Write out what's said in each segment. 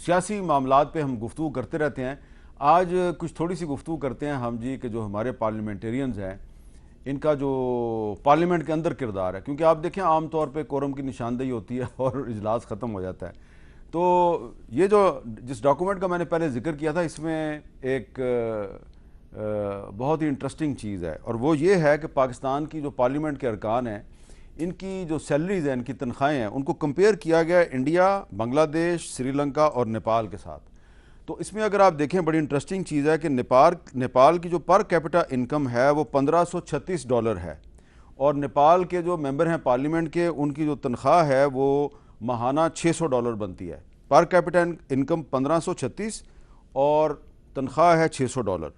سیاسی معاملات پہ ہم گفتگو کرتے رہتے ہیں. آج کچھ تھوڑی سی گفتگو کرتے ہیں ہم جی کہ جو ہمارے پارلیمنٹیرینز ہیں ان کا جو پارلیمنٹ کے اندر کردار ہے. کیونکہ آپ دیکھیں عام طور پہ کورم کی نشاندہی ہوتی ہے اور اجلاس ختم ہو جاتا ہے. تو یہ جس ڈاکومنٹ کا میں نے پہلے ذکر کیا تھا اس میں ایک بہت ہی انٹرسٹنگ چیز ہے، اور وہ یہ ہے کہ پاکستان کی جو پارلیمنٹ کے ارکان ہیں ان کی جو سیلریز ہیں، ان کی تنخواہیں ہیں، ان کو کمپیئر کیا گیا انڈیا، بنگلہ دیش، سری لنکا اور نیپال کے ساتھ. تو اس میں اگر آپ دیکھیں بڑی انٹرسٹنگ چیز ہے کہ نیپال کی جو پر کیپٹا انکم ہے وہ $1536 ہے، اور نیپال کے جو ممبر ہیں پارلیمنٹ کے ان کی جو تنخواہ ہے وہ ماہانہ $600 بنتی ہے. پر کیپٹا انکم 1536 اور تنخواہ ہے $600.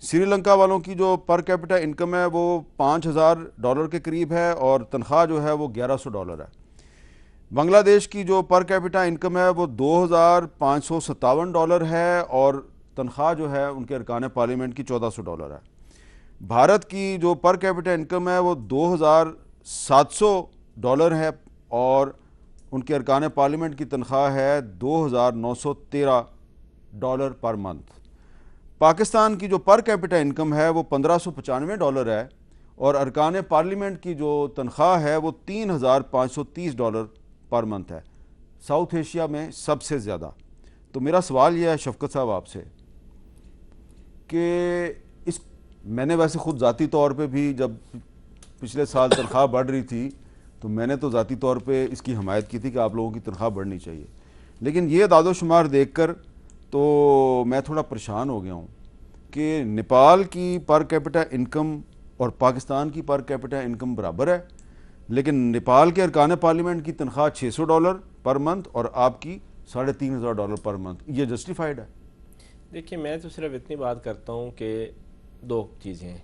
سری لنکا والوں کی جو پر کیپٹا انکم ہے وہ $5000 کے قریب ہے اور تنخواہ جو ہے وہ $1100 ہے. بنگلہ دیش کی جو پر کیپٹا انکم ہے وہ $2557 ہے اور تنخواہ جو ہے ان کے ارکان پارلیمنٹ کی $1400 ہے. بھارت کی جو پر کیپٹا انکم ہے وہ $2700 ہے اور ان کے ارکان پارلیمنٹ کی تنخواہ ہے $2913 پر منتھ. پاکستان کی جو پر کیپٹا انکم ہے وہ $1595 ہے اور ارکان پارلیمنٹ کی جو تنخواہ ہے وہ $3530 پر منتھ ہے، ساؤتھ ایشیا میں سب سے زیادہ. تو میرا سوال یہ ہے شفقت صاحب آپ سے کہ میں نے ویسے خود ذاتی طور پہ بھی جب پچھلے سال تنخواہ بڑھ رہی تھی تو میں نے تو ذاتی طور پہ اس کی حمایت کی تھی کہ آپ لوگوں کی تنخواہ بڑھنی چاہیے، لیکن یہ اعداد و شمار دیکھ کر تو میں تھوڑا پریشان ہو گیا ہوں کہ نیپال کی پر کیپٹا انکم اور پاکستان کی پر کیپٹا انکم برابر ہے، لیکن نیپال کے ارکان پارلیمنٹ کی تنخواہ $600 پر منتھ اور آپ کی $3500 پر منتھ. یہ جسٹیفائڈ ہے؟ دیکھیے میں تو صرف اتنی بات کرتا ہوں کہ دو چیزیں ہیں،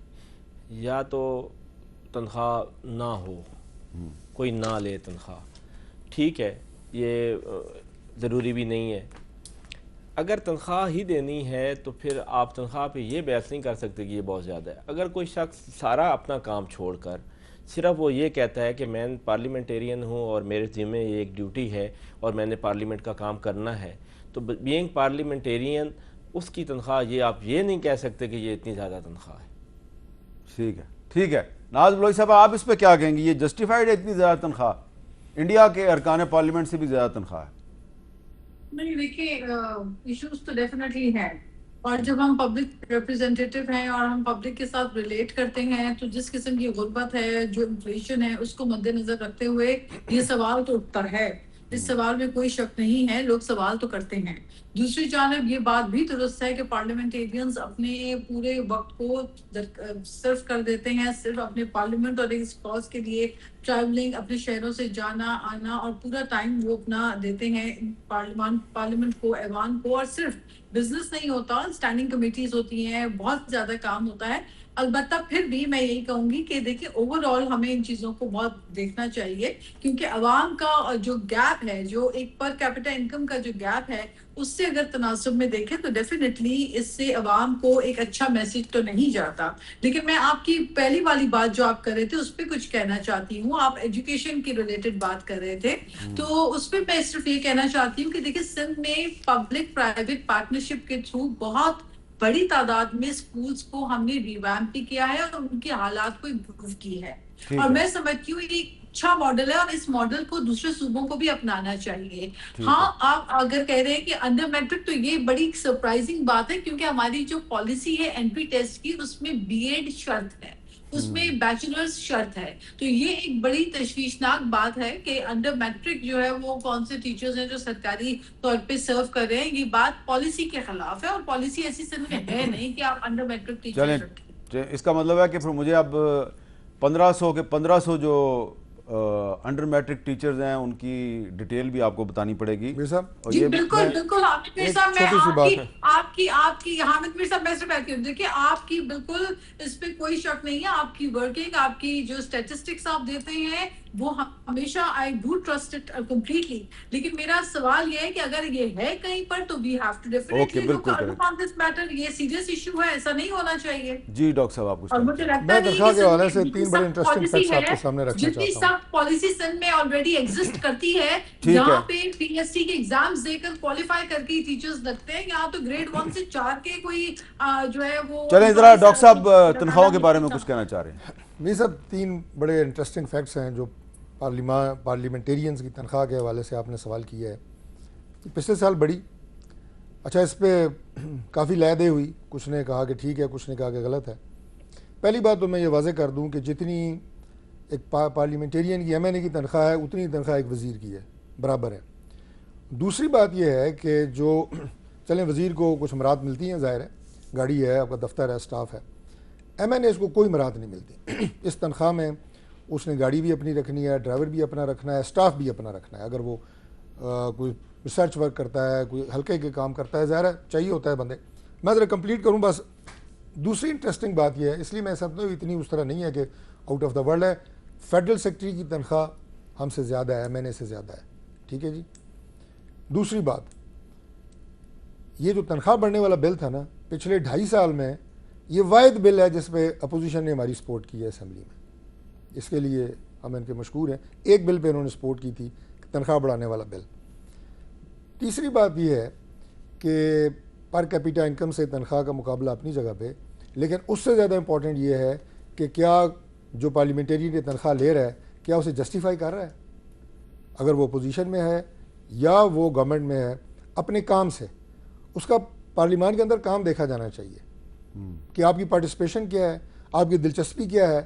یا تو تنخواہ نہ ہو، کوئی نہ لے تنخواہ، ٹھیک ہے، یہ ضروری بھی نہیں ہے. اگر تنخواہ ہی دینی ہے تو پھر آپ تنخواہ پہ یہ بحث نہیں کر سکتے کہ یہ بہت زیادہ ہے. اگر کوئی شخص سارا اپنا کام چھوڑ کر صرف وہ یہ کہتا ہے کہ میں پارلیمنٹیرین ہوں اور میرے ذمہ یہ ایک ڈیوٹی ہے اور میں نے پارلیمنٹ کا کام کرنا ہے، تو بینگ پارلیمنٹیرین اس کی تنخواہ یہ آپ یہ نہیں کہہ سکتے کہ یہ اتنی زیادہ تنخواہ ہے. ٹھیک ہے. ناز بلوچ صاحب آپ اس پہ کیا کہیں گے؟ یہ جسٹیفائڈ ہے اتنی زیادہ تنخواہ؟ انڈیا کے ارکان پارلیمنٹ سے بھی زیادہ تنخواہ ہے. نہیں دیکھیے ایشوز تو ڈیفینیٹلی ہیں، اور جب ہم پبلک ریپرزینٹیٹیو ہیں اور ہم پبلک کے ساتھ ریلیٹ کرتے ہیں تو جس قسم کی غربت ہے، جو انفلیشن ہے، اس کو مد نظر رکھتے ہوئے یہ سوال تو اٹھتا ہے. اس سوال میں کوئی شک نہیں ہے، لوگ سوال تو کرتے ہیں. دوسری جانب یہ بات بھی درست ہے کہ پارلیمنٹیرینز اپنے پورے وقت کو صرف کر دیتے ہیں صرف اپنے پارلیمنٹ اور اس کاز کے لیے، ٹریولنگ، اپنے شہروں سے جانا آنا، اور پورا ٹائم وہ اپنا دیتے ہیں پارلیمنٹ کو، ایوان کو. اور صرف بزنس نہیں ہوتا، اسٹینڈنگ کمیٹیز ہوتی ہیں، بہت زیادہ کام ہوتا ہے. البتہ پھر بھی میں یہی کہوں گی کہ دیکھیں اوور آل ہمیں ان چیزوں کو بہت دیکھنا چاہیے، کیونکہ عوام کا جو گیپ ہے، جو ایک پر کیپٹا انکم کا جو گیپ ہے، اس سے اگر تناسب میں دیکھیں تو ڈیفینیٹلی اس سے عوام کو ایک اچھا میسج تو نہیں جاتا. لیکن میں آپ کی پہلی والی بات جو آپ کر رہے تھے اس پہ کچھ کہنا چاہتی ہوں. آپ ایجوکیشن کی ریلیٹڈ بات کر رہے تھے، تو اس پہ میں صرف یہ کہنا چاہتی ہوں کہ دیکھیں سندھ میں پبلک پرائیویٹ پارٹنرشپ کے تھرو بہت بڑی تعداد میں اسکولس کو ہم نے ریویمپ بھی کیا ہے اور ان کے حالات کو امپروو کی ہے. اور میں سمجھتی ہوں یہ اچھا ماڈل ہے اور اس ماڈل کو دوسرے صوبوں کو بھی اپنانا چاہیے. ہاں آپ اگر کہہ رہے ہیں کہ انڈر میٹرک، تو یہ بڑی سرپرائزنگ بات ہے کیونکہ ہماری جو پالیسی ہے انٹری ٹیسٹ کی، اس میں بی ایڈ شرط ہے، اس میں بیچلرز شرط ہے. تو یہ ایک بڑی تشویشناک بات ہے کہ انڈر میٹرک جو ہے وہ کون سے ٹیچرز ہیں جو سرکاری طور پہ سرو کر رہے ہیں. یہ بات پالیسی کے خلاف ہے اور پالیسی ایسی سندھ میں ہے نہیں کہ آپ انڈر میٹرک ٹیچرز رکھیں. اس کا مطلب ہے کہ پھر مجھے اب 1500 جو انڈر میٹرک ٹیچرز ہیں ان کی ڈیٹیل بھی آپ کو بتانی پڑے گی. جی بالکل بالکل حامد میر صاحب، میں آپ کی حامد میر صاحب میں سے بات کروں، دیکھیے آپ کی بالکل اس پہ کوئی شک نہیں ہے. آپ کی ورکنگ، آپ کی جو اسٹیٹسٹکس آپ دیتے ہیں وہ ہمیشہ I do trust it completely. لیکن میرا سوال یہ ہے کہ اگر یہ ہے کہیں پر تو we have to definitely look on this matter. یہ سیریس ایشو ہے, ایسا نہیں ہونا چاہیے. جی ڈاکٹر صاحب آپ کچھ اور مجھے لگتا میں نہیں تنخواہ کے حوالے سے کہ تین بڑے انٹرسٹنگ فیکٹس آپ کے سامنے رکھنا جتنی چاہتا ہوں. سخت پالیسی سندھ میں آلریڈی ایگزسٹ کرتی ہے, یہاں پہ پی ایس ٹی کے ایگزامز دے کر کوالیفائی کر کے ٹیچرز لگتے ہیں. یہاں تو گریڈ 1 سے 4 کے کوئی جو ہے وہ. چلیں ذرا ڈاکٹر صاحب تنخواہوں کے بارے میں کچھ کہنا چاہ رہے ہیں. یہ سب تین بڑے انٹرسٹنگ فیکٹس ہیں جو پارلیمنٹیرینز کی تنخواہ کے حوالے سے آپ نے سوال کیا ہے. پچھلے سال بڑی اچھا اس پہ کافی لے دے ہوئی, کچھ نے کہا کہ ٹھیک ہے, کچھ نے کہا کہ غلط ہے. پہلی بات تو میں یہ واضح کر دوں کہ جتنی ایک پارلیمنٹیرین کی ایم این اے کی تنخواہ ہے اتنی تنخواہ ایک وزیر کی ہے, برابر ہے. دوسری بات یہ ہے کہ جو چلیں وزیر کو کچھ مراحت ملتی ہیں, ظاہر ہے گاڑی ہے, آپ کا دفتر ہے, اسٹاف ہے. ایم این اے کو کوئی مراحت نہیں ملتی. اس تنخواہ میں اس نے گاڑی بھی اپنی رکھنی ہے, ڈرائیور بھی اپنا رکھنا ہے, اسٹاف بھی اپنا رکھنا ہے. اگر وہ کوئی ریسرچ ورک کرتا ہے, کوئی ہلکے کے کام کرتا ہے, ظاہر ہے چاہیے ہوتا ہے بندے. میں ذرا کمپلیٹ کروں بس. دوسری انٹرسٹنگ بات یہ ہے, اس لیے میں سمجھتا ہوں اتنی اس طرح نہیں ہے کہ آؤٹ آف دا ورلڈ ہے. فیڈرل سیکرٹری کی تنخواہ ہم سے زیادہ ہے, ایم این اے سے زیادہ ہے, ٹھیک ہے جی. دوسری بات, یہ جو تنخواہ بڑھنے والا بل تھا نا, پچھلے 2.5 سال میں یہ واحد بل ہے جس پہ اپوزیشن نے ہماری سپورٹ کی ہے اسمبلی میں. اس کے لیے ہم ان کے مشکور ہیں. ایک بل پہ انہوں نے سپورٹ کی تھی, تنخواہ بڑھانے والا بل. تیسری بات یہ ہے کہ پر کیپیٹا انکم سے تنخواہ کا مقابلہ اپنی جگہ پہ, لیکن اس سے زیادہ امپورٹنٹ یہ ہے کہ کیا جو پارلیمنٹیرین کی تنخواہ لے رہا ہے کیا اسے جسٹیفائی کر رہا ہے. اگر وہ اپوزیشن میں ہے یا وہ گورنمنٹ میں ہے, اپنے کام سے اس کا پارلیمان کے اندر کام دیکھا جانا چاہیے کہ آپ کی پارٹیسپیشن کیا ہے, آپ کی دلچسپی کیا ہے,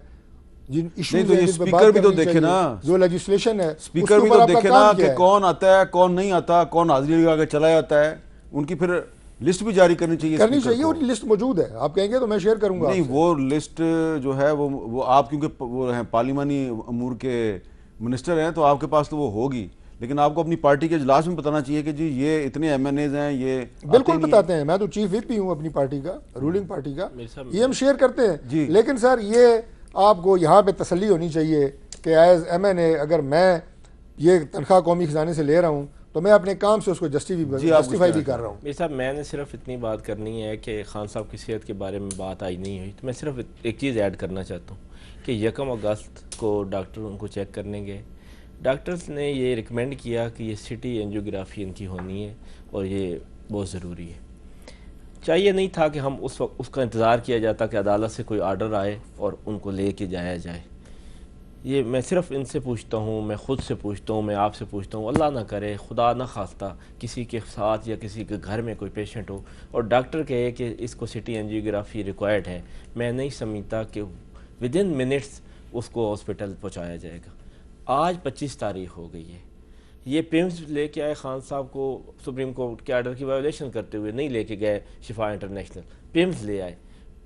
جن ایشوز ہیں جن پہ بات کرنی چاہیے, جو لیجسلیشن ہے اسپیکر بھی تو دیکھے نا کہ کون آتا ہے کون نہیں آتا, کون حاضری لگا کے چلا جاتا ہے. ان کی پھر لسٹ بھی جاری کرنی چاہیے. اور لسٹ موجود ہے, آپ کہیں گے تو میں شیئر کروں گا. نہیں, وہ لسٹ جو ہے وہ آپ کیونکہ وہ ہیں پارلیمانی امور کے منسٹر ہیں تو آپ کے پاس تو وہ ہوگی, لیکن آپ کو اپنی پارٹی کے اجلاس میں بتانا چاہیے کہ جی یہ اتنے ایم این ایز ہیں. یہ بالکل بتاتے ہیں, میں تو چیف وپ ہی ہوں اپنی پارٹی کا, رولنگ پارٹی کا, یہ ہم شیئر کرتے ہیں. لیکن سر یہ آپ کو یہاں پہ تسلی ہونی چاہیے کہ ایز ایم این اے اگر میں یہ تنخواہ قومی خزانے سے لے رہا ہوں تو میں اپنے کام سے اس کو جسٹیفائی بھی کر رہا ہوں. میرے صاحب میں نے صرف اتنی بات کرنی ہے کہ خان صاحب کی صحت کے بارے میں بات آئی نہیں ہوئی, تو میں صرف ایک چیز ایڈ کرنا چاہتا ہوں کہ 1 اگست کو ڈاکٹر ان کو چیک کرنے گئے. ڈاکٹرز نے یہ ریکمینڈ کیا کہ یہ سٹی اینجیوگرافی ان کی ہونی ہے اور یہ بہت ضروری ہے. چاہیے نہیں تھا کہ ہم اس وقت اس کا انتظار کیا جاتا کہ عدالت سے کوئی آرڈر آئے اور ان کو لے کے جایا جائے. یہ میں صرف ان سے پوچھتا ہوں, میں خود سے پوچھتا ہوں, میں آپ سے پوچھتا ہوں, اللہ نہ کرے خدا نہ خواستہ کسی کے ساتھ یا کسی کے گھر میں کوئی پیشنٹ ہو اور ڈاکٹر کہے کہ اس کو سٹی اینجیوگرافی ریکوائرڈ ہے, میں نہیں سمجھتا کہ ودن منٹس اس کو ہاسپٹل پہنچایا جائے گا. آج 25 تاریخ ہو گئی ہے, یہ پیمز لے کے آئے خان صاحب کو سپریم کورٹ کے آرڈر کی وائلیشن کرتے ہوئے, نہیں لے کے گئے شفا انٹرنیشنل, پیمز لے آئے.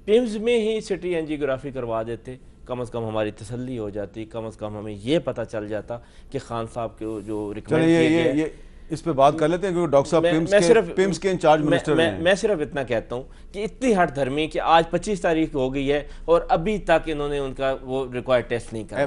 پیمز میں ہی سٹی اینجیوگرافی کروا دیتے, کم از کم ہماری تسلی ہو جاتی, کم از کم ہمیں یہ پتہ چل جاتا کہ خان صاحب کے جو ریکمینڈ کیے گئے. اس پہ بات کر لیتے ہیں کیونکہ ڈاکٹر صاحب پیمز کے انچارج منسٹر ہیں. میں صرف اتنا کہتا ہوں کہ اتنی ہٹ دھرمی کہ آج 25 تاریخ ہو گئی ہے اور ابھی تک انہوں نے ان کا وہ ریکوائرڈ ٹیسٹ نہیں کرا.